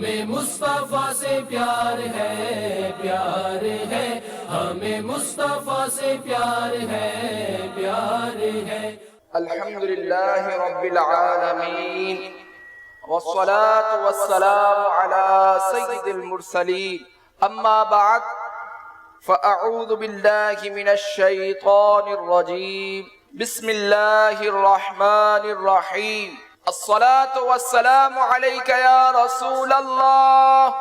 ہمیں مصطفیٰ سے پیار ہے، پیار ہے، ہمیں مصطفیٰ سے پیار ہے، پیار ہے۔ الحمدللہ رب العالمین والصلاة والسلام على سید المرسلین، اما بعد فاعوذ باللہ من الشیطان الرجیم، بسم اللہ الرحمن الرحیم۔ الصلاة والسلام علیک یا رسول اللہ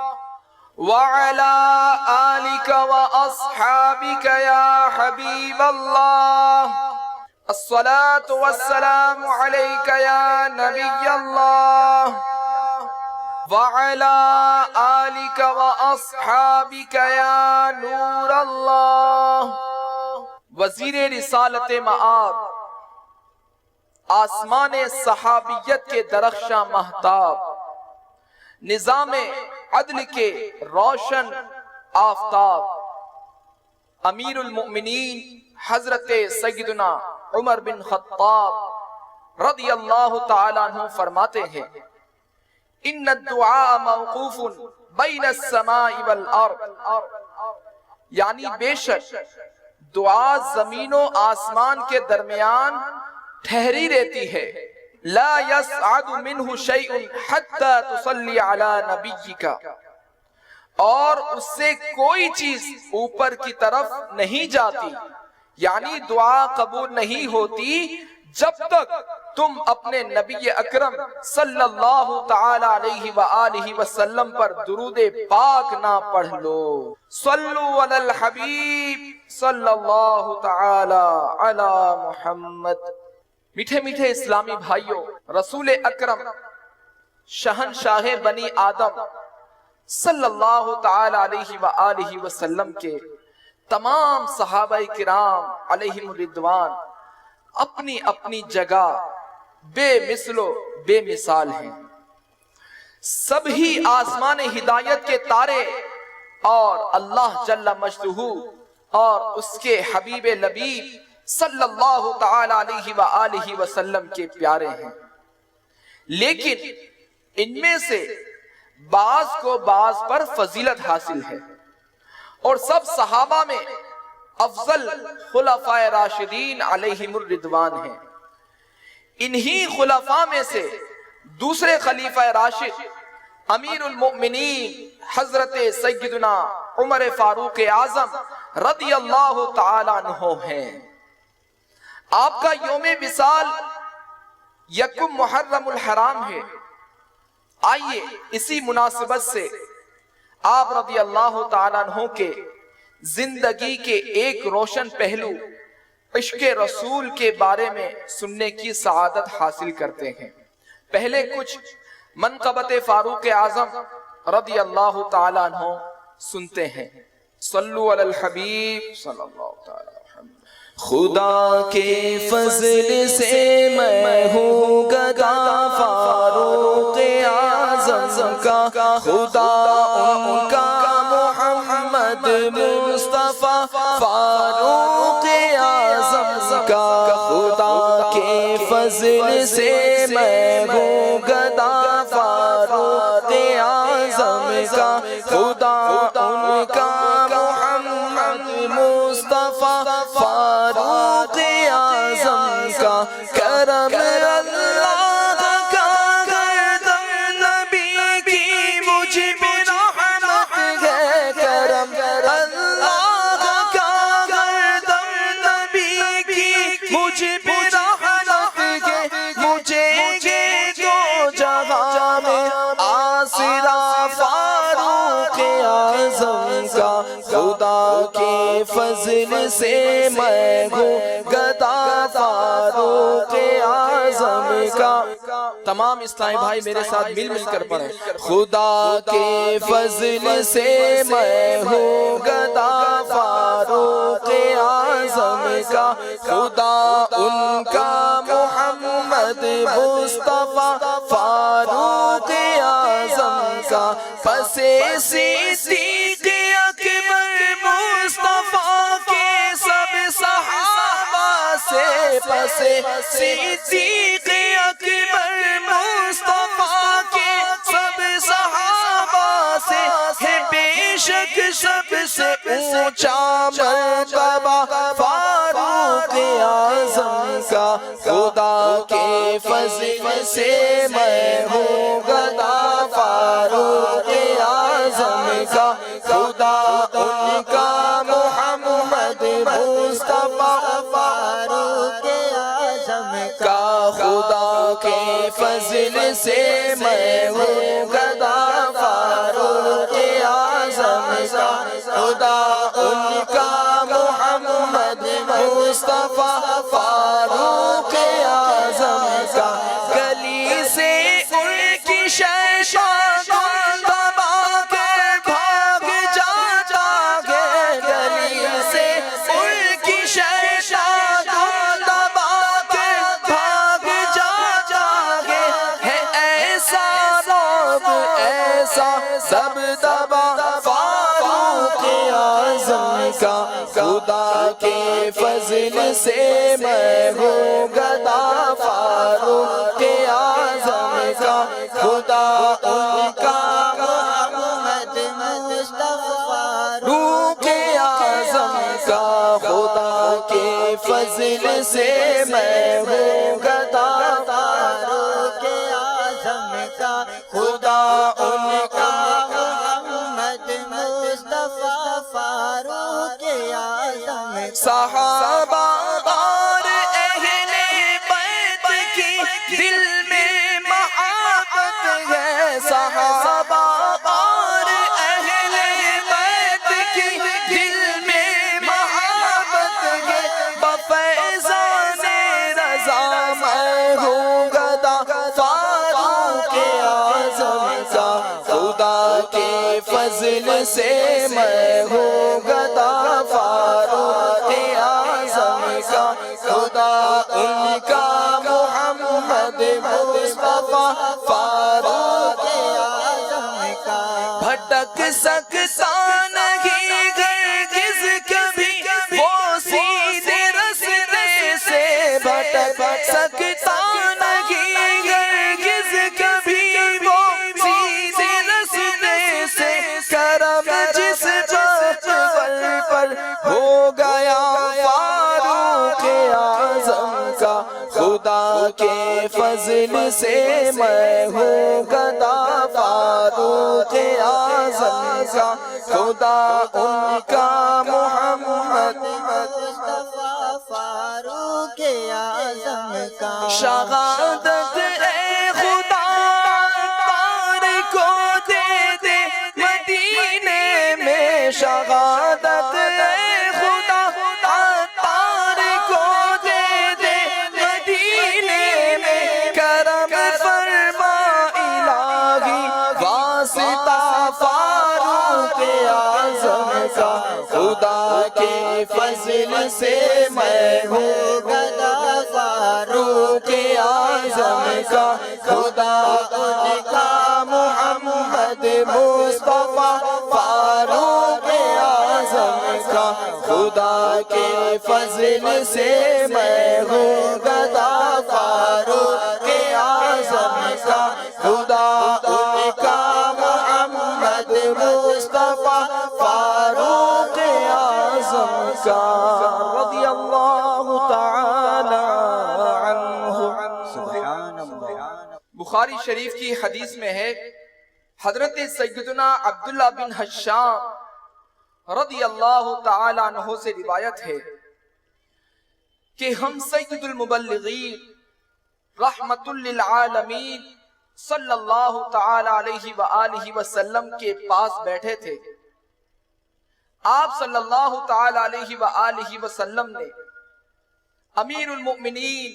وعلى آلك وأصحابك يا حبيب الله، الصلاة والسلام عليك يا نبي الله وعلى آلك وأصحابك يا نور الله۔ وزیر رسالت مآب، آسمان صحابیت کے درخشاں مہتاب، نظام عدل کے روشن آفتاب، امیر المؤمنین حضرت سیدنا عمر بن خطاب رضی اللہ تعالیٰ عنہ فرماتے ہیں، ان الدعاء موقوف بین السماء والارض، یعنی بے شک دعا زمین و آسمان کے درمیان ٹھہری رہتی ہے، لا يسعد منہ شیء حتی تصلی علی نبیک، اور اس سے کوئی چیز اوپر کی طرف نہیں جاتی، یعنی دعا قبول نہیں ہوتی جب تک تم اپنے نبی اکرم صلی اللہ تعالی علیہ وآلہ وسلم پر درود پاک نہ پڑھ لو۔ صلو علی الحبیب صلی اللہ تعالی علی محمد۔ میٹھے میٹھے اسلامی بھائیوں، رسول اکرم شہنشاہ بنی آدم صلی اللہ تعالی علیہ وآلہ وسلم کے تمام صحابہ کرام علیہم الرضوان اپنی اپنی جگہ بے مثل و بے مثال ہیں۔ سب ہی آسمان ہدایت کے تارے اور اللہ جل مجدہ اور اس کے حبیب لبیب صلی اللہ تعالی علیہ وآلہ وسلم کے پیارے ہیں، لیکن ان میں سے بعض کو بعض پر فضیلت حاصل ہے، اور سب صحابہ میں افضل خلفاء راشدین علیہم الرضوان ہیں۔ انہی خلفاء میں سے دوسرے خلیفہ راشد امیر المؤمنین حضرت سیدنا عمر فاروق اعظم رضی اللہ تعالی عنہ ہیں۔ آپ کا یوم وصال یکم محرم الحرام ہے۔ آئیے اسی مناسبت سے آپ رضی اللہ تعالیٰ عنہ کے زندگی کے ایک روشن پہلو عشق رسول کے بارے میں سننے کی سعادت حاصل کرتے ہیں۔ پہلے کچھ منقبت فاروق اعظم رضی اللہ تعالیٰ عنہ سنتے ہیں۔ صلو علی الحبیب صلی اللہ تعالیٰ عنہ۔ خدا کے فضل سے میں ہوں گدا فاروق اعظم کا، خدا ان کا محمد مصطفیٰ فاروق اعظم کا، خدا کے فضل سے میں ہوں گدا فاروق اعظم کا، خدا ان کا محمد مصطفیٰ فاروق اعظم کا، کرم اللہ کا گردن نبی کی مجھ پہ رحمت ہے، کرم اللہ کا گردن نبی کی مجھ پہ رحمت ہے، مجھے یہ دو جہاں میں آسرا فاروق اعظم کا، خدا کے فضل سے میں ہوں گدا فاروق اعظم کا۔ تمام اسلامی بھائی میرے ساتھ مل مل کر پڑھیں۔ خدا کے فضل سے میں ہوں گدا فاروق اعظم کا، خدا ان کا محمد مصطفیٰ فاروق اعظم کا، پس صدیق اکبر مصطفیٰ کے سب صحابہ سے، پس صدیق اکبر مصطفیٰ کے سب صحابہ ہے بے شک سب سے اونچا مرتبہ فاروق اعظم کا، خدا کے فضل سے میں ہوں گدا فاروق اعظم کا، خدا ان کا محمد مصطفیٰ فاروق اعظم کا، خدا کے فضل سے میں ہوں گدا فاروق اعظم کا، خدا ان کا محمد مصطفیٰ فاروق اعظم کا، گلی سے ان کی شیطان دبا کر بھاگ جاتا ہے، گلی سے ان کی شیطان دبا کر بھاگ جاتا ہے ایسا رعب ایسا سب دبا فاروق اعظم کا، خدا کے فضل سے میں ہوں گدا فاروق اعظم کا، خدا ان کا محمد مصطفیٰ فاروق اعظم کا، خدا کے فضل سے میں ہوں گدا فاروق اعظم کا، خدا ان کا محمد مصطفیٰ فاروق اعظم کا، صحابہ اور اہل بیت کی دل میں محبت ہے، صحابہ اور اہل بیت کی دل میں محبت ہے، بفیضان رضا میں ہوں گدا فاروق اعظم کا، خدا کے فضل سے میں ہوں گدا فاروق اعظم کا، خدا ان کا محمد مصطفیٰ فاروق اعظم کا، بھٹک سکتا نہیں ہرگز کبھی وہ سیدھے رستے سے، بھٹک سکتا نہیں ہرگز کبھی وہ سیدھے رستے سے، کرم جس پر ہو گیا فاروق اعظم کا، خدا کے فضل سے میں ہوں گدا فاروق اعظم کا، خدا ان کا محمد مصطفیٰ فاروق اعظم کا، شہادت اے خدا عطار کو دے دے مدینے میں، شہادت اے خدا عطار کو دے دے مدینے میں، کرم فرما الہی واسطہ فاروق اعظم کا، خدا کے فضل سے میں ہوں گدا فاروق اعظم کا، خدا ان کا محمد مصطفیٰ فاروق اعظم کا، خدا کے فضل سے میں ہوں گدا فاروق اعظم کا، خدا ان کا محمد مصطفیٰ فاروق اعظم کا، رضی اللہ تعالی عنہ، سبحان اللہ۔ بخاری شریف کی حدیث میں ہے، حضرت سیدنا عبداللہ بن حشام رضی اللہ تعالی عنہ سے روایت ہے کہ ہم سید المبلغین رحمت للعالمین صلی اللہ تعالی علیہ وآلہ وسلم کے پاس بیٹھے تھے۔ آپ صلی اللہ تعالی علیہ وآلہ وسلم نے امیر المؤمنین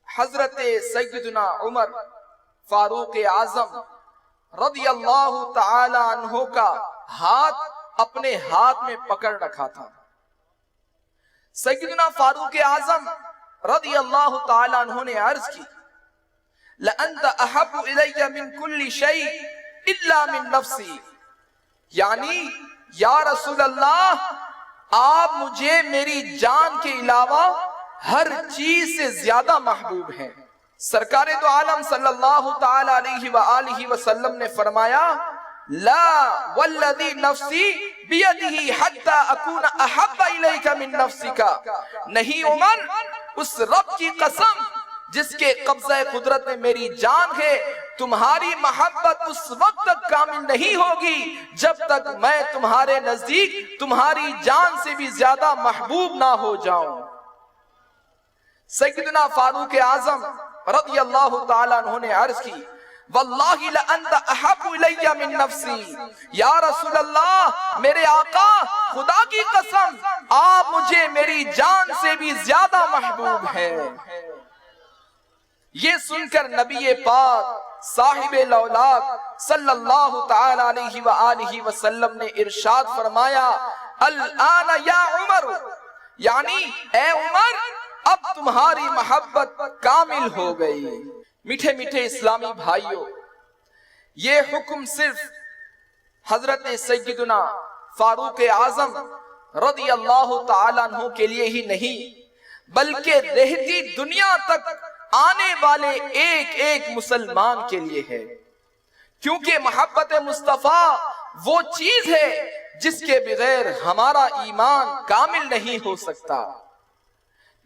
حضرت سیدنا عمر فاروق اعظم رضی اللہ تعالی عنہ کا ہاتھ اپنے ہاتھ میں پکڑ رکھا تھا۔ سیدنا فاروق اعظم رضی اللہ تعالی عنہ نے عرض کی، لَأَنْتَ أَحَبُّ إِلَيَّ مِنْ كُلِّ شَيْءٍ إِلَّا مِنْ نَفْسِي، یعنی یا رسول اللہ آپ مجھے میری جان کے علاوہ ہر چیز سے زیادہ محبوب ہیں۔ سرکار دو عالم صلی اللہ تعالی علیہ وآلہ وسلم نے فرمایا، لا والذی نفسی بیدہ حتی اکون احب الیک من نفسک، نہیں عمر، اس رب کی قسم جس کے قبضہ قدرت میں میری جان ہے، تمہاری محبت اس وقت تک کامل نہیں ہوگی جب تک میں تمہارے نزدیک تمہاری جان سے بھی زیادہ محبوب نہ ہو جاؤں۔ سیدنا فاروق اعظم رضی اللہ تعالیٰ عنہ نے عرض کی، واللہ لأنت احب الی من نفسی، یا رسول اللہ، میرے آقا، خدا کی قسم آپ مجھے میری جان سے بھی زیادہ محبوب ہیں۔ یہ سن کر نبی پاک صاحب لولاک صلی اللہ تعالی علیہ وآلہ وسلم نے ارشاد فرمایا، الآن یا عمر، یعنی اے عمر، اب تمہاری محبت کامل ہو گئی۔ میٹھے میٹھے اسلامی بھائیوں، یہ حکم صرف حضرت سیدنا فاروق اعظم رضی اللہ تعالیٰ عنہ کے لیے ہی نہیں، بلکہ رہتی دنیا تک آنے والے ایک ایک مسلمان کے لیے ہے، کیونکہ محبت مصطفیٰ وہ چیز ہے جس کے بغیر ہمارا ایمان کامل نہیں ہو سکتا۔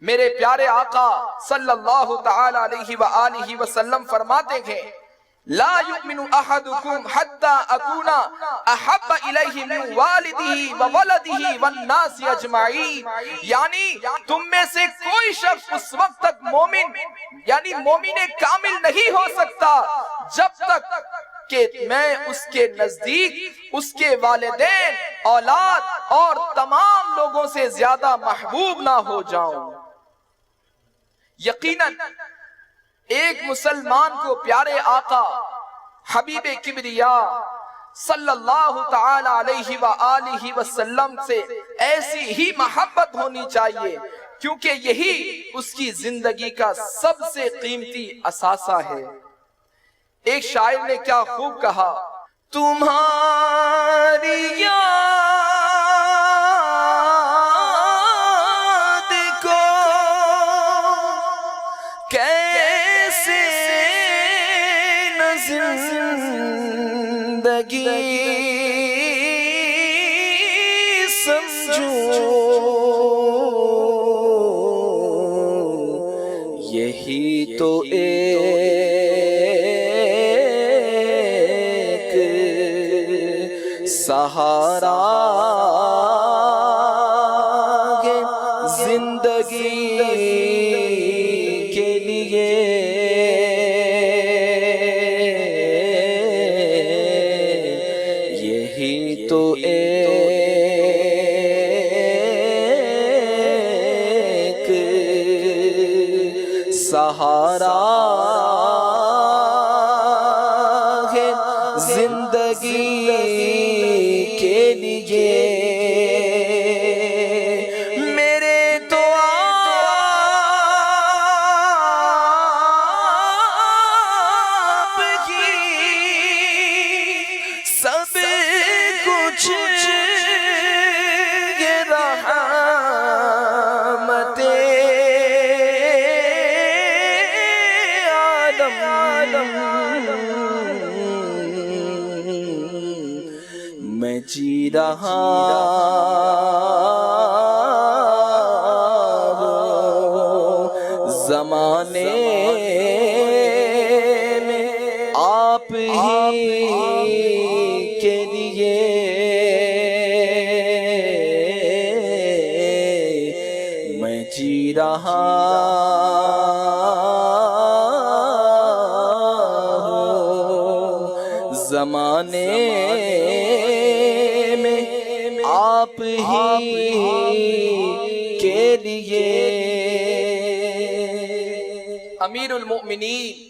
میرے پیارے آقا صلی اللہ تعالی علیہ وآلہ وسلم فرماتے ہیں، لا یؤمن احدکم حتی اکون احب الیہ من والدہ وولدہ والناس اجمعین، یعنی تم میں سے کوئی شخص اس وقت تک مومن یعنی مومن کامل نہیں ہو سکتا جب تک کہ میں اس کے نزدیک اس کے والدین، اولاد اور تمام لوگوں سے زیادہ محبوب نہ ہو جاؤں۔ یقیناً ایک مسلمان کو پیارے آقا حبیب کبریا صلی اللہ تعالی علیہ وآلہ وسلم سے ایسی ہی محبت ہونی چاہیے، کیونکہ یہی اس کی زندگی کا سب سے قیمتی اثاثہ ہے۔ ایک شاعر نے کیا خوب کہا، تمہاری یاد کو کیسے نہ زندگی سمجھوں، یہی تو سہارا ہے زندگی کے لیے، یہی تو ایک سہارا ہے زندگی کے لیے۔ میرے تو آپ کی سب کچھ یہ رحمت عالم، میں جی رہا ہوں زمانے میں آپ ہی کے لیے، میں جی رہا ہوں زمانے آپ ہی کے لیے۔ امیر المؤمنین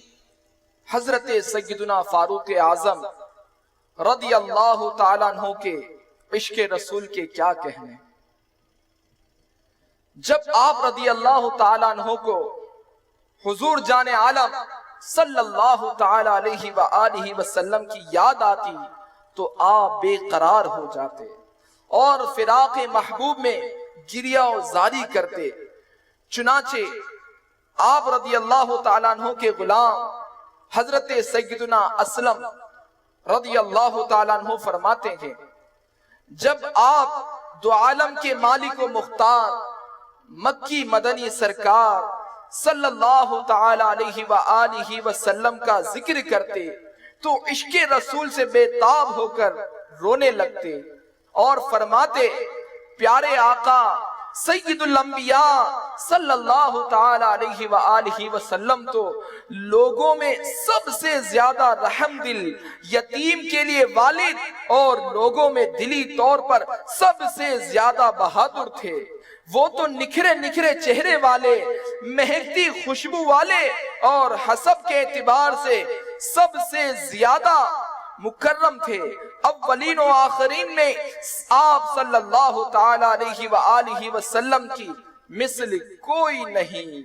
حضرت سیدنا فاروق اعظم رضی اللہ تعالیٰ عنہ کے عشق رسول کے کیا کہنے۔ جب آپ رضی اللہ تعالیٰ عنہ کو حضور جان عالم صلی اللہ تعالی علیہ وآلہ وسلم کی یاد آتی تو آپ بے قرار ہو جاتے اور فراق محبوب میں گریہ و زاری کرتے۔ چنانچہ آپ رضی اللہ تعالیٰ عنہ کے غلام حضرت سیدنا اسلم رضی اللہ تعالیٰ عنہ فرماتے ہیں جب آپ دو عالم کے مالک و مختار مکی مدنی سرکار صلی اللہ تعالی علیہ وآلہ وسلم کا ذکر کرتے تو عشق رسول سے بے تاب ہو کر رونے لگتے اور فرماتے پیارے آقا سید الانبیاء صلی اللہ تعالی علیہ وآلہ وسلم تو لوگوں میں سب سے زیادہ رحم دل، یتیم کے لیے والد اور لوگوں میں دلی طور پر سب سے زیادہ بہادر تھے۔ وہ تو نکھرے نکھرے چہرے والے، مہکتی خوشبو والے اور حسب کے اعتبار سے سب سے زیادہ مکرم تھے۔ اولین و آخرین میں آپ صلی اللہ تعالی علیہ وآلہ وسلم کی مثل کوئی نہیں۔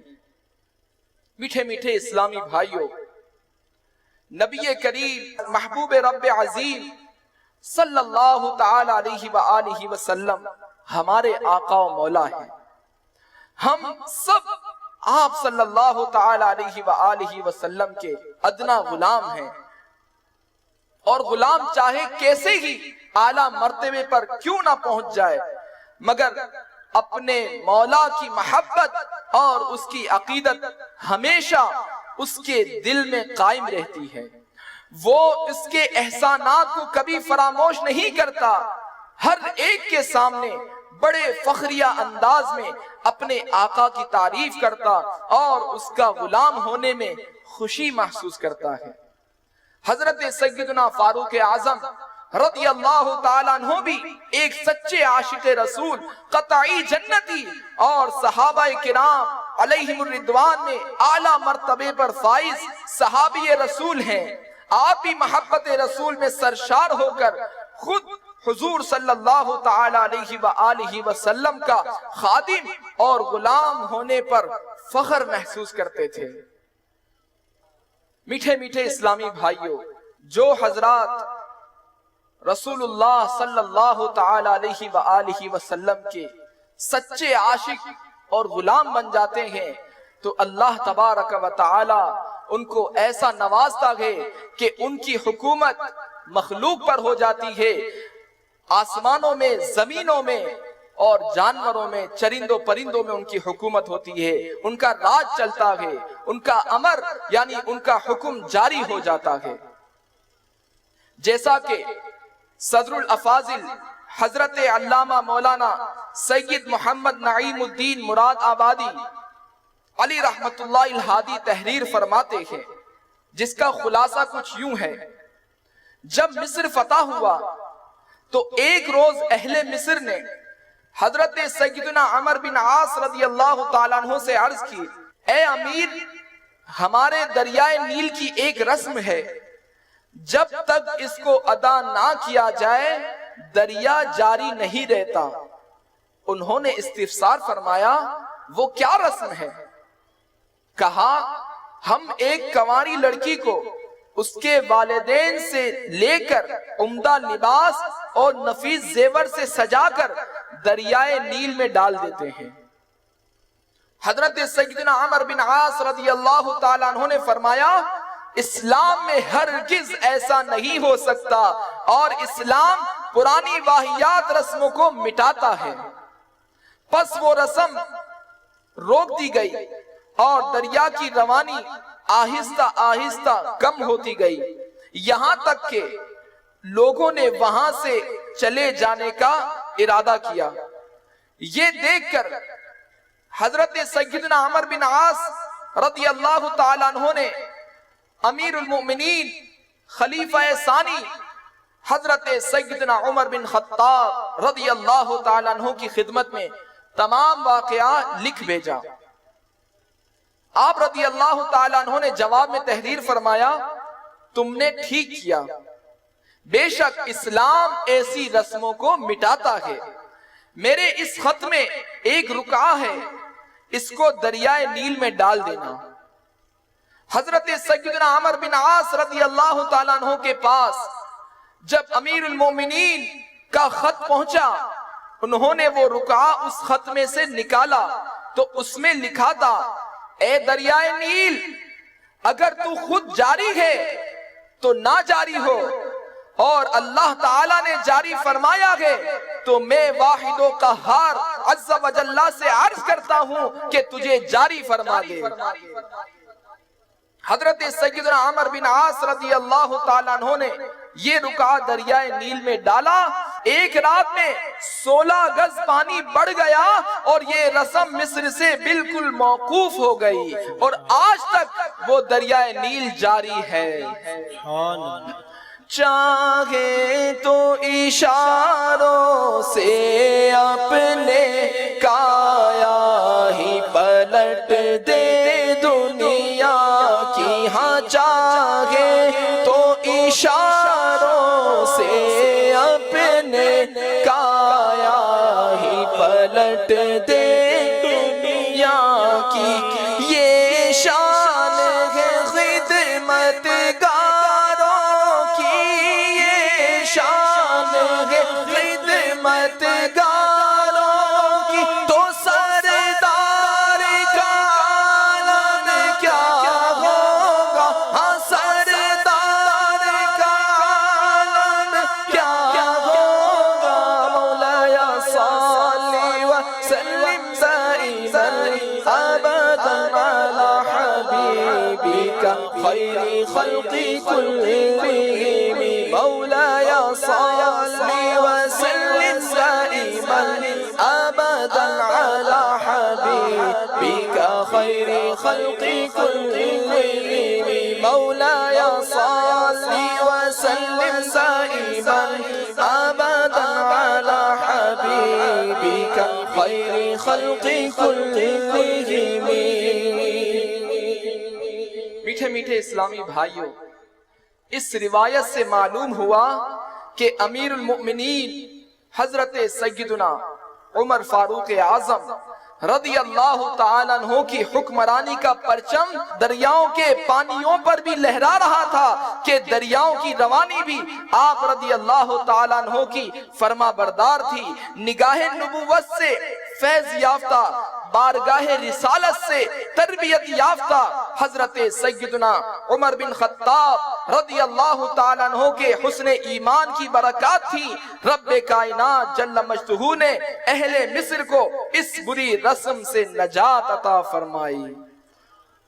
میٹھے میٹھے اسلامی بھائیوں، نبی کریم محبوب رب عظیم صلی اللہ تعالی علیہ وآلہ وسلم ہمارے آقا و مولا ہیں۔ ہم سب آپ صلی اللہ تعالی علیہ وآلہ وسلم کے ادنا غلام ہیں، اور غلام چاہے کیسے ہی اعلیٰ مرتبے پر کیوں نہ پہنچ جائے مگر اپنے مولا کی محبت اور اس کی عقیدت ہمیشہ اس کے دل میں قائم رہتی ہے۔ وہ اس کے احسانات کو کبھی فراموش نہیں کرتا، ہر ایک کے سامنے بڑے فخریہ انداز میں اپنے آقا کی تعریف کرتا اور اس کا غلام ہونے میں خوشی محسوس کرتا ہے۔ حضرت سیدنا فاروق اعظم رضی اللہ تعالیٰ عنہ بھی ایک سچے عاشق رسول، قطعی جنتی اور صحابہ کرام علیہم الرضوان میں اعلیٰ مرتبے پر فائز صحابی رسول ہیں۔ آپ بھی محبت رسول میں سرشار ہو کر خود حضور صلی اللہ تعالی علیہ وآلہ وسلم کا خادم اور غلام ہونے پر فخر محسوس کرتے تھے۔ میٹھے میٹھے اسلامی بھائیوں، جو حضرات رسول اللہ صلی اللہ تعالی علیہ وآلہ وسلم کے سچے عاشق اور غلام بن جاتے ہیں تو اللہ تبارک و تعالی ان کو ایسا نوازتا ہے کہ ان کی حکومت مخلوق پر ہو جاتی ہے، آسمانوں میں، زمینوں میں اور جانوروں میں، چرندوں پرندوں میں ان کی حکومت ہوتی ہے، ان کا راج چلتا ہے، ان کا امر یعنی ان کا حکم جاری ہو جاتا ہے۔ جیسا کہ صدر الافاضل حضرت علامہ مولانا سید محمد نعیم الدین مراد آبادی علی رحمت اللہ الہادی تحریر فرماتے ہیں، جس کا خلاصہ کچھ یوں ہے۔ جب مصر فتح ہوا تو ایک روز اہل مصر نے حضرت سیدنا عمر بن عاص رضی اللہ تعالیٰ عنہ سے عرض کی، اے امیر، ہمارے دریائے نیل کی ایک رسم ہے، جب تک اس کو ادا نہ کیا جائے دریا جاری نہیں رہتا۔ انہوں نے استفسار فرمایا، وہ کیا رسم ہے؟ کہا، ہم ایک کنواری لڑکی کو اس کے والدین سے لے کر عمدہ لباس اور نفیس زیور سے سجا کر دریائے نیل میں ڈال دیتے ہیں۔ حضرت سیدنا عمر بن عاص رضی اللہ تعالیٰ عنہ نے فرمایا، اسلام میں ہرگز ایسا نہیں ہو سکتا اور اسلام پرانی واہیات رسموں کو مٹاتا ہے۔ پس وہ رسم روک دی گئی اور دریا کی روانی آہستہ آہستہ کم ہوتی گئی، یہاں تک کہ لوگوں نے وہاں سے چلے جانے کا ارادہ کیا۔ یہ دیکھ کر حضرت سیدنا عمر بن عاص رضی اللہ تعالیٰ عنہ نے امیر المؤمنین خلیفہ ثانی حضرت سیدنا عمر بن خطاب رضی اللہ تعالیٰ عنہ کی خدمت میں تمام واقعات لکھ بھیجا۔ آپ رضی اللہ تعالیٰ عنہ نے جواب میں تحریر فرمایا، تم نے ٹھیک کیا، بے شک اسلام ایسی رسموں کو مٹاتا ہے۔ میرے اس خط میں ایک رکعہ ہے، اس کو دریائے نیل میں ڈال دینا۔ حضرت سیدنا عمر بن عاص رضی اللہ تعالیٰ عنہ کے پاس جب امیر المومنین کا خط پہنچا، انہوں نے وہ رکعہ اس خط میں سے نکالا تو اس میں لکھا تھا، اے دریائے نیل، اگر تو خود جاری ہے تو نہ جاری ہو، اور اللہ تعالیٰ نے جاری فرمایا ہے تو میں واحد و قہار عز و جل سے عرض کرتا ہوں کہ تجھے جاری فرما دے۔ حضرت سیدنا عمر بن عاص رضی اللہ تعالیٰ عنہ نے یہ رکعہ دریائے نیل میں ڈالا، ایک رات میں 16 گز پانی بڑھ گیا اور یہ رسم مصر سے بالکل موقوف ہو گئی اور آج تک وہ دریائے نیل جاری ہے۔ چاہے تو اشاروں سے اپنے کایا ہی پلٹ دے دنیا کی، ہاں چاہے تو اشاروں سے اپنے کایا ہی پلٹ دے دنیا کی، یہ شان ہے خدمت گاروں کی، یہ شان ہے خدمت گاروں کی، تو سردار کا عالم کیا ہوگا، ہاں سردار کا عالم کیا ہوگا۔ مولایا صلی وسلم دائما ابدا علی حبیبک خیر خلق کلہم، مولایا صلی وسلم دائما ابدا علی حبیبک خیر خلق کلہم، مولایا صلی وسلم دائما ابدا علی حبیبک خیر خلق کلہم۔ میٹھے میٹھے اسلامی بھائیوں، اس روایت سے معلوم ہوا کہ امیر المؤمنین حضرت سیدنا عمر فاروق اعظم رضی اللہ تعالیٰ عنہ کی حکمرانی کا پرچم دریاؤں کے پانیوں پر بھی لہرا رہا تھا کہ دریاؤں کی روانی بھی آپ رضی اللہ تعالیٰ عنہ کی فرما بردار تھی۔ نگاہ نبوت سے فیض یافتہ، بارگاہ رسالت سے تربیت یافتہ حضرت سیدنا عمر بن خطاب رضی اللہ تعالیٰ عنہ کے حسن ایمان کی برکات تھی۔ رب کائنات جل مجدہ نے اہل مصر کو اس بری رسم سے نجات عطا فرمائی۔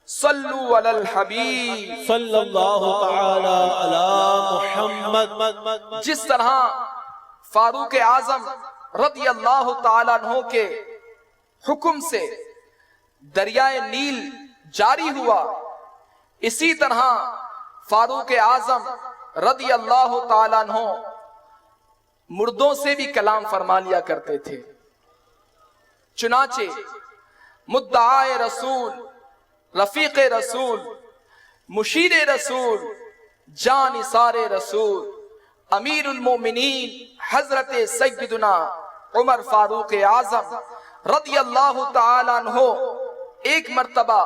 صلو علی الحبیب صلی اللہ تعالی علی محمد۔ جس طرح فاروق اعظم رضی اللہ تعالیٰ عنہ کے حکم سے دریائے نیل جاری ہوا، اسی طرح فاروق اعظم رضی اللہ تعالیٰ عنہ مردوں سے بھی کلام فرما لیا کرتے تھے۔ چنانچہ مدعائے رسول، رفیق رسول، مشیر رسول، جانثار رسول، امیر المومنین حضرت سیدنا عمر فاروق اعظم رضی اللہ تعالیٰ عنہ ایک مرتبہ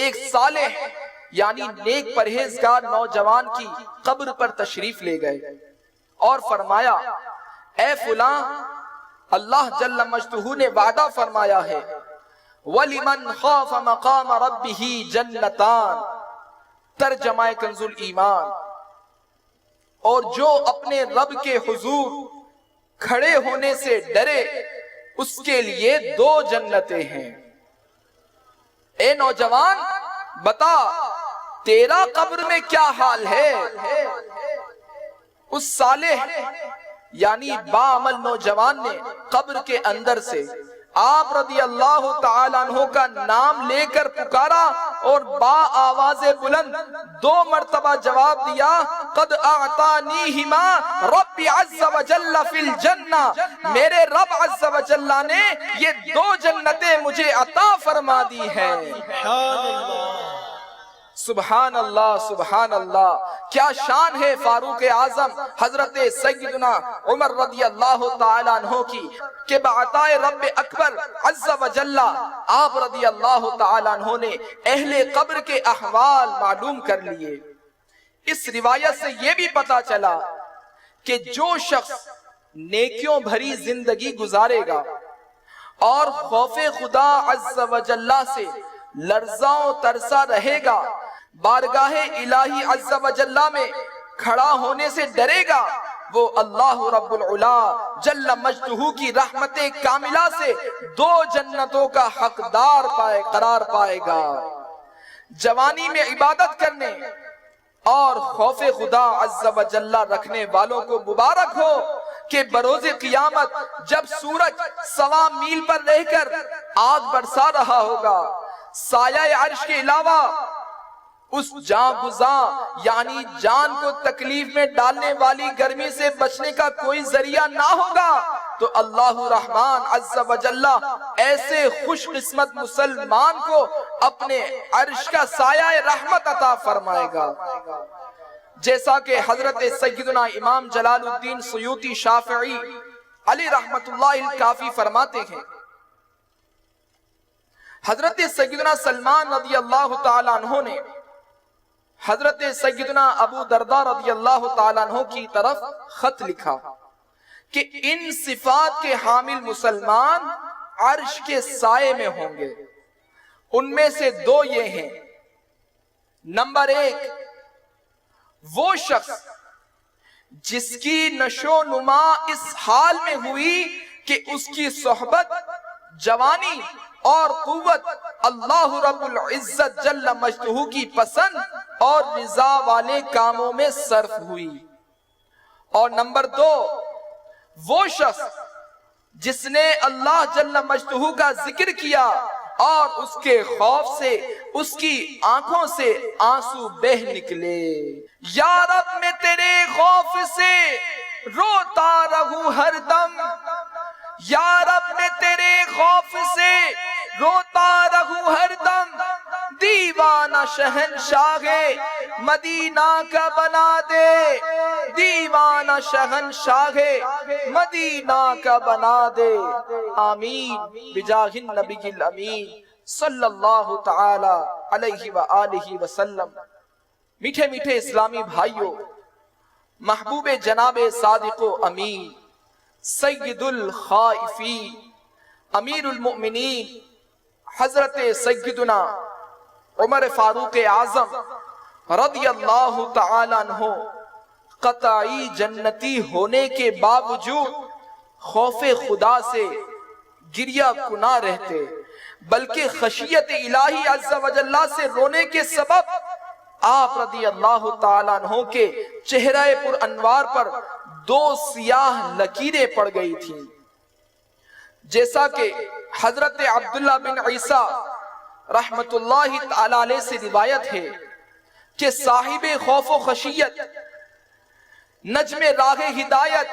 ایک صالح یعنی نیک پرہیزگار نوجوان کی قبر پر تشریف لے گئے اور فرمایا، اے فلاں، اللہ جل مجدہ نے وعدہ فرمایا ہے وَلِمَنْ خَافَ مَقَامَ رَبِّهِ جَنَّتَانِ، ترجمہ کنز الایمان، اور جو اپنے رب کے حضور کھڑے ہونے سے ڈرے اس کے لیے 2 جنتیں ہیں۔ اے نوجوان، بتا تیرا قبر میں کیا حال ہے؟ اس صالح یعنی باعمل نوجوان نے قبر کے اندر سے آپ رضی اللہ تعالیٰ عنہ کا نام لے کر پکارا اور با آواز بلند 2 مرتبہ جواب دیا، قد اعطانیہما رب عز و جل فی الجنہ، میرے رب عز و جل نے یہ 2 جنتیں مجھے عطا فرما دی ہیں۔ سبحان اللہ، سبحان اللہ، کیا شان ہے فاروق اعظم حضرت سیدنا عمر رضی اللہ تعالیٰ عنہ کی کہ بعطائے رب اکبر عز و جل آپ رضی اللہ تعالیٰ عنہ نے اہل قبر کے احوال معلوم کر لیے۔ اس روایت سے یہ بھی پتا چلا کہ جو شخص نیکیوں بھری زندگی گزارے گا اور خوف خدا عز و جل سے لرزاں و ترسا رہے گا، بارگاہ الہی عز و جل میں کھڑا ہونے سے ڈرے گا وہ اللہ رب العلا جل مجدہ کی رحمت کاملہ سے 2 جنتوں کا حقدار قرار پائے گا۔ جوانی میں عبادت کرنے اور خوف خدا عز و جل رکھنے والوں کو مبارک ہو کہ بروز قیامت جب سورج 1.25 میل پر رہ کر آگ برسا رہا ہوگا، سایہ عرش کے علاوہ اس جان گزاں یعنی جان کو تکلیف میں ڈالنے والی گرمی سے بچنے کا کوئی ذریعہ نہ ہوگا، تو اللہ الرحمن عز و جل ایسے خوش قسمت مسلمان کو اپنے عرش کا سایہ رحمت عطا فرمائے گا۔ جیسا کہ حضرت سیدنا امام جلال الدین سیوطی شافعی علی رحمت اللہ الکافی فرماتے ہیں، حضرت سیدنا سلمان رضی اللہ تعالیٰ عنہ نے حضرت سیدنا ابو درداء رضی اللہ تعالیٰ عنہ کی طرف خط لکھا کہ ان صفات کے حامل مسلمان عرش کے سائے میں ہوں گے۔ ان میں سے 2 یہ ہیں، نمبر 1 وہ شخص جس کی نشو نما اس حال میں ہوئی کہ اس کی صحبت، جوانی اور قوت اللہ رب العزت جل مجدہ کی پسند اور رضا والے کاموں میں صرف ہوئی۔ اور نمبر 2 وہ شخص جس نے اللہ جل مجدہ کا ذکر کیا اور اس کے خوف سے اس کی آنکھوں سے آنسو بہہ نکلے۔ یا رب میں تیرے خوف سے روتا رہوں ہر دم، یا رب میں تیرے خوف سے روتا رہوں ہر دم، دیوانہ شہنشاہ مدینہ کا بنا دے، دیوانہ شہنشاہ مدینہ کا بنا دے، آمین بجاہ النبی الامین صلی اللہ تعالی علیہ وآلہ وسلم۔ میٹھے میٹھے اسلامی بھائیوں، محبوب جناب صادق و امین سید الخائفین امیر المؤمنین حضرت سیدنا عمر فاروق اعظم رضی اللہ تعالیٰ عنہ قطعی جنتی ہونے کے باوجود خوف خدا سے گریہ کنا رہتے، بلکہ خشیت الہی عز و جل سے رونے کے سبب آپ رضی اللہ تعالیٰ عنہ کے چہرہ پر انوار پر 2 سیاہ لکیریں پڑ گئی تھیں۔ جیسا کہ حضرت عبداللہ بن عیسیٰ رحمت اللہ تعالیٰ علیہ سے روایت ہے کہ صاحب خوف و خشیت، نجم راہ ہدایت،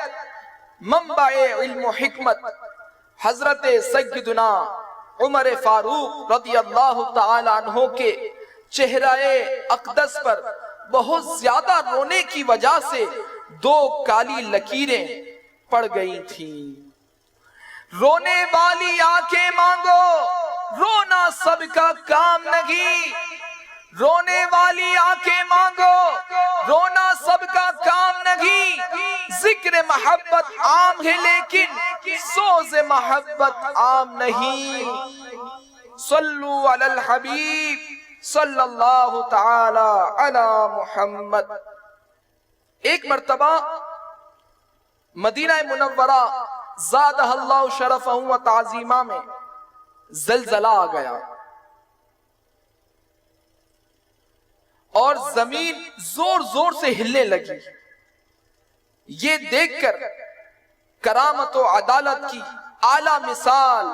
منبع علم و حکمت حضرت سیدنا عمر فاروق رضی اللہ تعالیٰ عنہ کے چہرہ اقدس پر بہت زیادہ رونے کی وجہ سے 2 کالی لکیریں پڑ گئی تھیں۔ رونے والی آنکھیں مانگو، رونا سب کا کام نہیں، رونے والی آنکھیں مانگو، رونا سب کا کام نہیں، ذکر محبت عام ہے لیکن سوز محبت عام نہیں۔ صلو علی الحبیب صلی اللہ تعالی علی محمد۔ ایک مرتبہ مدینہ منورہ زادہ اللہ شرفہ و تعظیمہ میں زلزلہ آ گیا اور زمین زور زور سے ہلنے لگی۔ یہ دیکھ کر کرامت و عدالت کی اعلیٰ مثال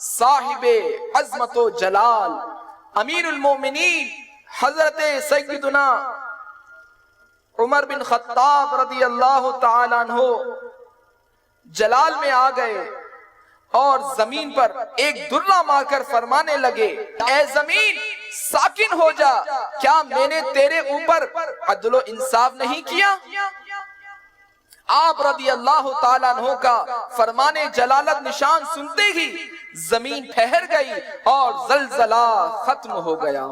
صاحب عظمت و جلال امیر المومنین حضرت سیدنا عمر بن خطاب رضی اللہ تعالیٰ عنہ جلال میں آ گئے اور زمین پر ایک درہ مار کر فرمانے لگے، اے زمین ساکن ہو جا، کیا میں نے تیرے اوپر عدل و انصاف نہیں کیا؟ آپ رضی اللہ تعالیٰ عنہ کا فرمانے جلالت نشان سنتے ہی زمین ٹھہر گئی اور زلزلہ ختم ہو گیا۔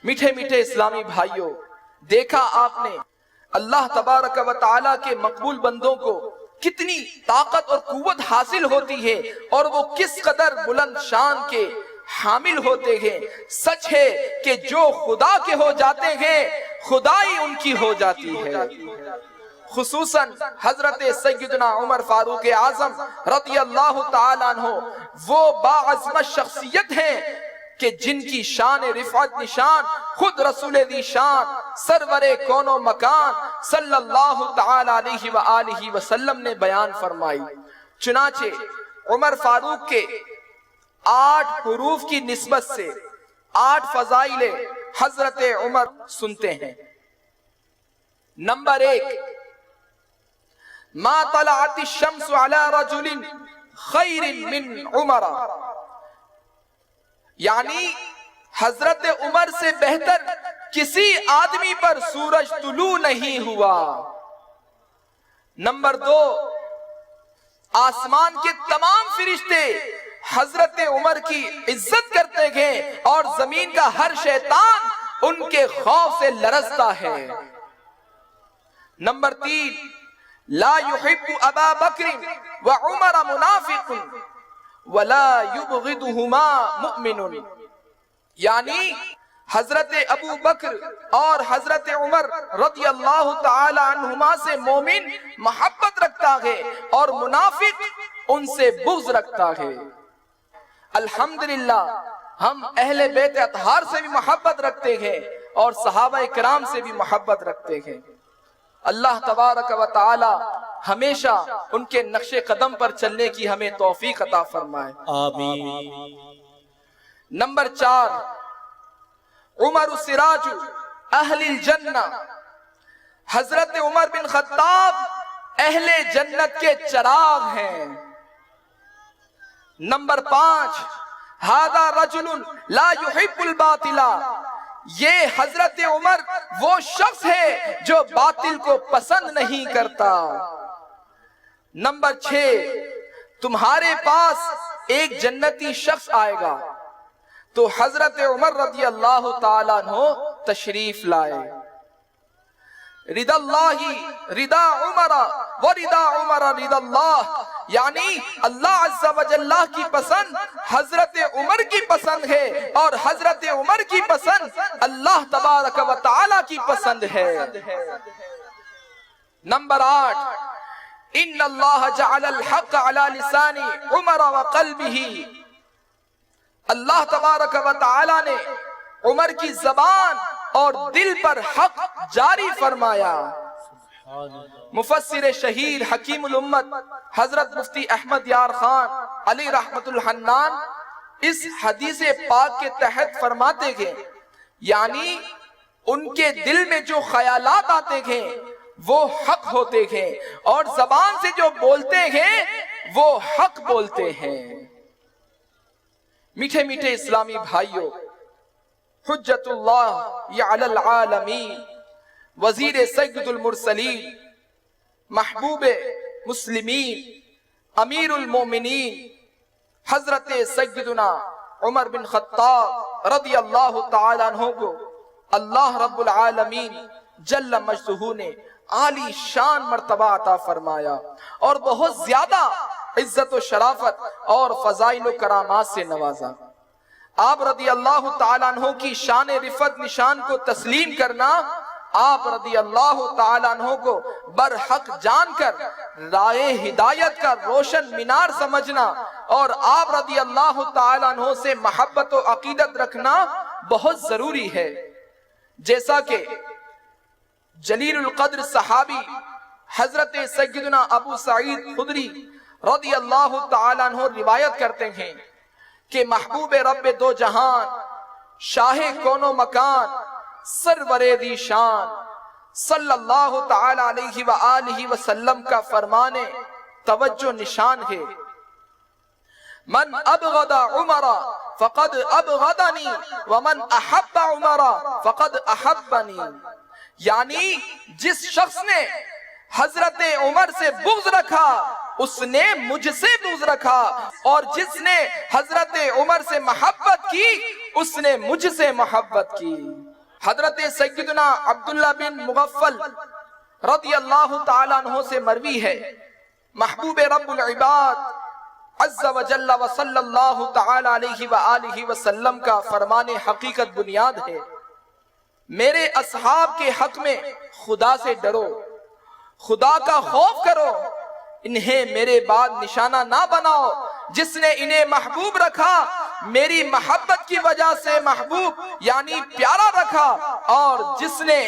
میٹھے میٹھے اسلامی بھائیوں، دیکھا آپ نے اللہ تبارک و تعالیٰ کے مقبول بندوں کو کتنی طاقت اور قوت حاصل ہوتی ہے اور وہ کس قدر بلند شان کے حامل ہوتے ہیں۔ سچ ہے کہ جو خدا کے ہو جاتے ہیں خدائی ان کی ہو جاتی ہے۔ خصوصاً حضرت سیدنا عمر فاروق اعظم رضی اللہ تعالیٰ عنہ وہ باعظمت شخصیت ہیں کہ جن کی شان رفعت نشان خود رسول ذی شان سرور کون و مکان صلی اللہ تعالیٰ علیہ وآلہ وسلم نے بیان فرمائی۔ چنانچہ عمر فاروق کے 8 حروف کی نسبت سے 8 فضائل حضرت عمر سنتے ہیں۔ نمبر 1، ما طلعت الشمس على رجل خیر من عمر، یعنی حضرت عمر سے بہتر کسی آدمی پر سورج طلوع نہیں ہوا۔ نمبر 2، آسمان کے تمام فرشتے حضرت عمر کی عزت کرتے گئے اور زمین کا ہر شیطان ان کے خوف سے لرزتا ہے۔ نمبر 3، لا يحب ابا بکر وعمر منافق ولا يبغضهما مؤمن، یعنی حضرت ابو بکر اور حضرت عمر رضی اللہ تعالی عنہما سے مومن محبت رکھتا ہے اور منافق ان سے بغض رکھتا ہے۔ الحمدللہ ہم اہل بیت اطہار سے بھی محبت رکھتے ہیں اور صحابہ کرام سے بھی محبت رکھتے ہیں۔ اللہ تبارک و تعالی ہمیشہ ان کے نقش قدم پر چلنے کی ہمیں توفیق عطا فرمائے، آمین۔ نمبر 4، عمر سراج اہل الجنہ، حضرت عمر بن خطاب اہل جنت کے چراغ ہیں۔ نمبر 5، ھذا رجل لا يحب الباطل، یہ حضرت عمر وہ شخص ہے جو باطل کو پسند نہیں کرتا۔ نمبر 6، تمہارے پاس ایک جنتی شخص آئے گا تو حضرت عمر رضی اللہ تعالیٰ عنہ تشریف لائے۔ رضا اللہ رضا عمر و رضا عمر رضا اللہ، یعنی اللہ عز و جل کی پسند حضرت عمر کی پسند ہے اور حضرت عمر کی پسند اللہ تبارک و تعالی کی پسند ہے۔ نمبر 8، ان اللہ جعل الحق علی لسان عمر و قلبہ، اللہ تبارک و تعالی نے عمر کی زبان اور دل پر حق جاری فرمایا۔ مفسر شہیر حکیم الامت حضرت مفتی احمد یار خان علی رحمت الحنان اس حدیث پاک کے تحت فرماتے ہیں، یعنی ان کے دل میں جو خیالات آتے ہیں وہ حق ہوتے ہیں اور زبان سے جو بولتے ہیں وہ حق بولتے ہیں۔ میٹھے میٹھے اسلامی بھائیوں، حجت اللہ علی العالمین، وزیر سید المرسلین، محبوب مسلمین، امیر المومنین حضرت سیدنا عمر بن خطاب رضی اللہ تعالی عنہ کو اللہ رب العالمین جل مجدہ نے عالی شان مرتبہ عطا فرمایا اور بہت زیادہ عزت و شرافت اور فضائل و کرامات سے نوازا۔ آپ رضی اللہ تعالیٰ عنہ کی شان رفعت نشان کو تسلیم کرنا، آپ رضی اللہ تعالیٰ عنہ کو برحق جان کر رائے ہدایت کا روشن مینار سمجھنا اور آپ رضی اللہ تعالیٰ عنہ سے محبت و عقیدت رکھنا بہت ضروری ہے۔ جیسا کہ جلیل القدر صحابی حضرت سیدنا ابو سعید خدری رضی اللہ تعالیٰ عنہ روایت کرتے ہیں کہ محبوب رب دو جہان، شاہ کون و مکان، سرور ذی شان صلی اللہ تعالی علیہ وآلہ وسلم کا فرمانے توجہ نشان ہے، من ابغض عمر فقد ابغضنی ومن احب عمر فقد احبنی، یعنی جس شخص نے حضرت عمر سے بغض رکھا اس نے مجھ سے بغض رکھا اور جس نے حضرت عمر سے محبت کی اس نے مجھ سے محبت کی۔ حضرت سیدنا عبداللہ بن مغفل رضی اللہ تعالیٰ عنہ سے مروی ہے، محبوب رب العباد عز و جل و صلی اللہ تعالیٰ علیہ وآلہ وسلم کا فرمان حقیقت بنیاد ہے میرے اصحاب کے حق میں خدا سے ڈرو، خدا کا خوف کرو، انہیں میرے بعد نشانہ نہ بناؤ۔ جس نے انہیں محبوب رکھا میری محبت کی وجہ سے محبوب یعنی پیارا رکھا، اور جس نے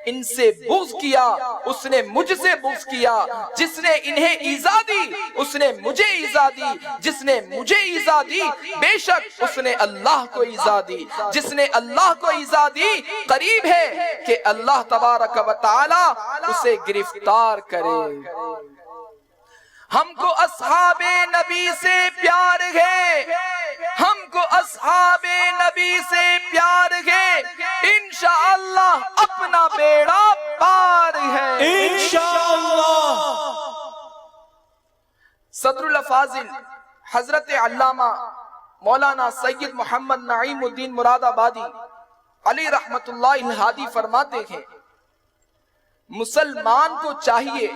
ان سے بغض کیا اس نے مجھ سے بغض کیا۔ جس نے انہیں ایذا دی اس نے مجھے ایذا دی، جس نے مجھے ایذا دی بے شک اس نے اللہ کو ایذا دی، جس نے اللہ کو ایذا دی قریب ہے کہ اللہ تبارک و تعالی اسے گرفتار کرے۔ ہم کو اصحاب نبی سے پیار ہے، ہم کو اصحاب نبی سے پیار ہے، انشاءاللہ اپنا بیڑا پار ہے انشاءاللہ۔ صدر الافاضل حضرت علامہ مولانا سید محمد نعیم الدین مراد آبادی علی رحمت اللہ الہادی فرماتے ہیں، مسلمان کو چاہیے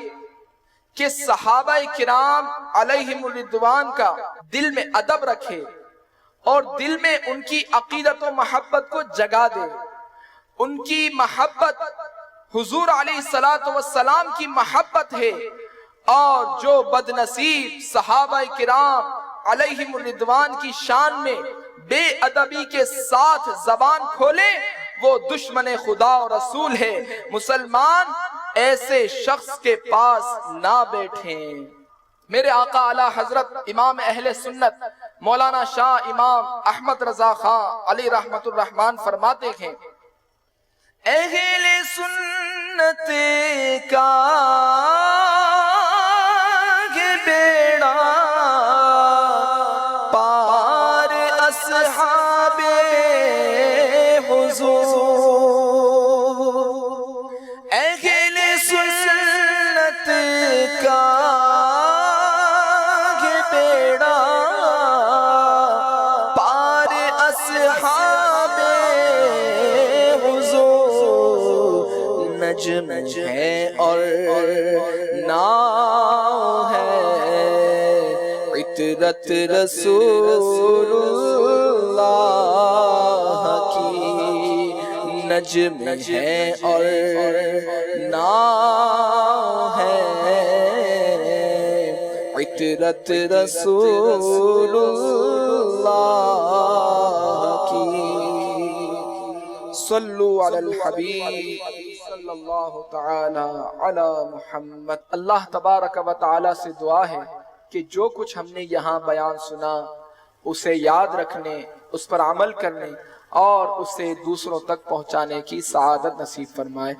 کہ صحابہ کرام علیہم الرضوان کا دل میں ادب رکھے اور دل میں ان کی عقیدت و محبت کو جگا دے۔ ان کی محبت حضور علیہ السلام کی محبت ہے، اور جو بد نصیب صحابہ کرام علیہم الرضوان کی شان میں بے ادبی کے ساتھ زبان کھولے وہ دشمن خدا و رسول ہے۔ مسلمان ایسے شخص کے پاس نہ بیٹھیں۔ میرے آقا اعلی حضرت امام اہل سنت مولانا شاہ امام احمد رضا خان علی رحمت الرحمن فرماتے ہیں، اہل سنت کا یہ بیڑا پار اصحاب حضور، اہل سنت کا یہ بیڑا پار اصحاب حضور، نجم ہے اور ناؤ ہے عطرت رسول اللہ کی، نجم ہے اور ناؤ ہے عطرت رسول اللہ کی۔ صلو علی الحبیب صلی اللہ تعالی علی محمد۔ اللہ تبارک و تعالی سے دعا ہے کہ جو کچھ ہم نے یہاں بیان سنا اسے یاد رکھنے، اس پر عمل کرنے اور اسے دوسروں تک پہنچانے کی سعادت نصیب فرمائے۔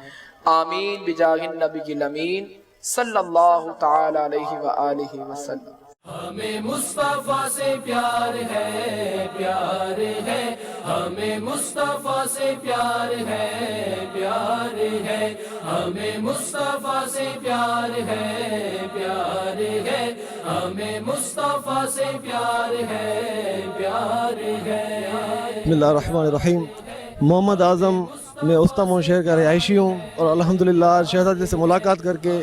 آمین بجاہ النبی الامین صلی اللہ تعالی علیہ وآلہ وسلم۔ ہمیں مصطفیٰ سے پیار ہے، پیار ہے، ہمیں مصطفیٰ سے پیار ہے، پیار ہے، ہمیں مصطفیٰ سے پیار ہے، پیار ہے، ہمیں مصطفیٰ سے پیار ہے، پیار ہے۔ بسم اللہ الرحمن الرحیم۔ محمد اعظم میں استمون شہر کا رہائشی ہوں، اور الحمدللہ شہزادے سے ملاقات کر کے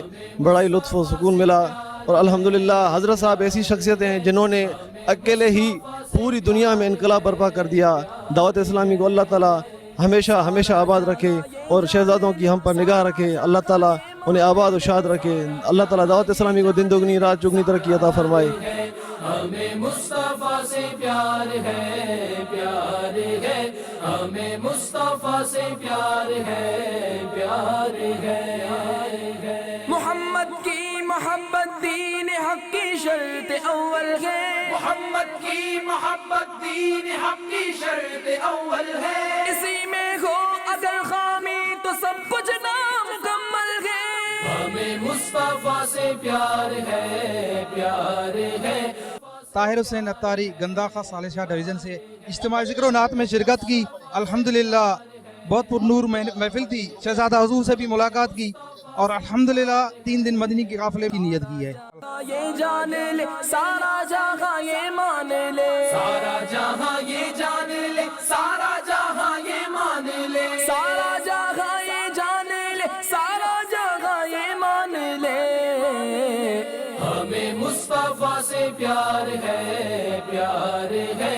بڑا ہی لطف و سکون ملا، اور الحمدللہ حضرت صاحب ایسی شخصیتیں ہیں جنہوں نے اکیلے ہی پوری دنیا میں انقلاب برپا کر دیا۔ دعوت اسلامی کو اللہ تعالیٰ ہمیشہ ہمیشہ آباد رکھے، اور شہزادوں کی ہم پر نگاہ رکھے، اللہ تعالیٰ انہیں آباد و شاد رکھے، اللہ تعالیٰ دعوت اسلامی کو دن دگنی رات چگنی ترقی عطا فرمائے۔ ہمیں مصطفیٰ سے پیار ہے، پیار ہے، ہمیں مصطفیٰ سے پیار ہے، پیار ہے۔ محمد کی محبت دین حق کی شرط اول ہے، محمد کی محبت دین حق کی شرط اول ہے، اسی میں ہو اگر خامی تو سب کچھ نامکمل ہے۔ ہمیں مصطفیٰ سے پیار ہے، پیار ہے۔ طاہر حسین اتاری گنداخہ ثالثہ ڈویژن سے اجتماعی ذکر و نعت میں شرکت کی۔ الحمدللہ بہت پر نور محفل تھی، شہزادہ حضور سے بھی ملاقات کی، اور الحمدللہ 3 دن مدنی کے قافلے کی نیت کی ہے۔ یہ جان لے سارا جہاں یہ مان لے، سارا جہاں یہ جان لے، سارا جہاں یہ مان لے، سارا جہاں یہ جان لے، سارا جہاں یہ مان لے۔ ہمیں مصطفیٰ سے پیار ہے، پیار ہے،